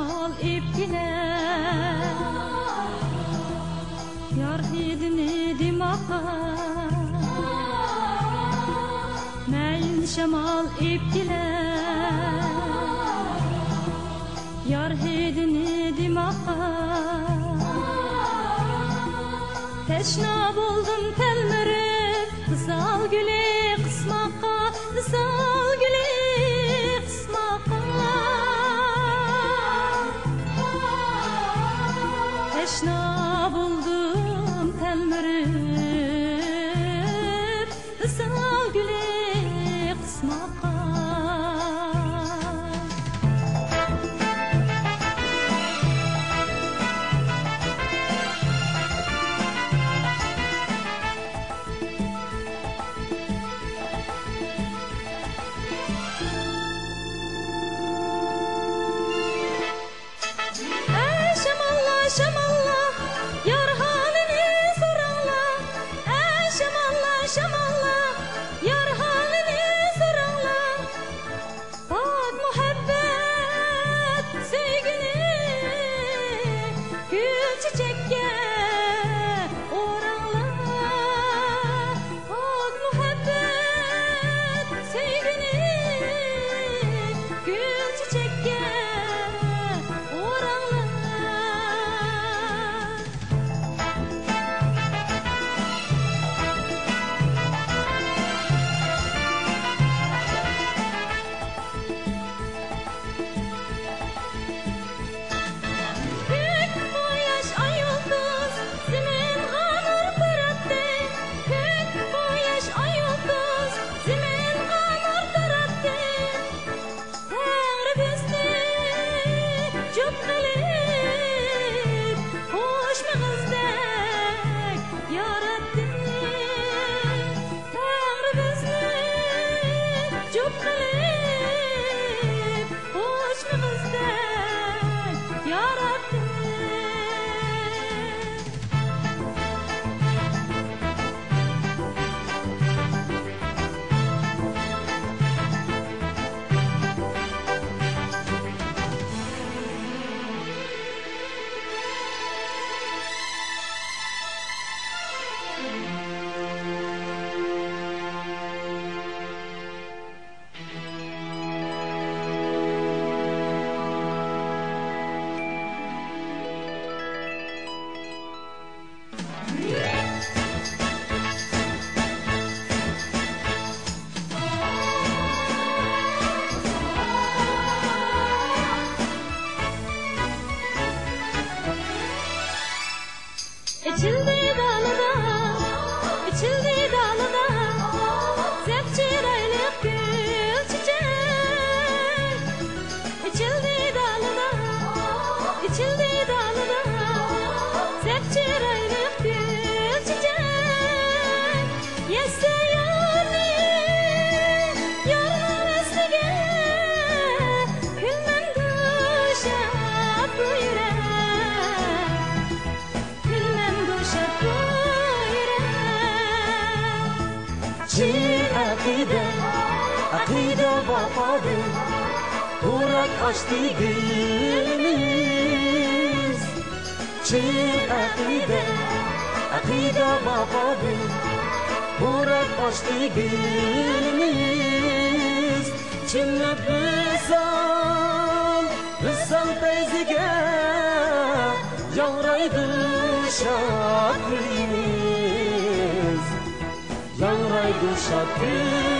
şamal ipkiler yar hidini dimaqa Meyin şamal ipkiler yar hidini dimaqa Teşna buldum telmürüp Isal güle kısmaqa Isal güle kısmaqa Teşna buldum telmürüp Isal güle kısmaqa Şamallah, yar halini soranglar. Şamallah, yar halini soranglar. Bak muhabbet sevgini gül çiçekке oranglar. Bak muhabbet sevgini gül çiçekке oranglar. İçildi dalıda, zepçir aylık gül çiçek. İçildi dalıda, zepçir aylık gül çiçek. Yesse yarın eslige, külmen duşak bu yürek. Çi akide vafadır Uğrak açtı gülümüz Çi akide vafadır Uğrak açtı gülümüz Çimle Rısal teyzege Yavraydı şakrimiz Yanraydı şakrimiz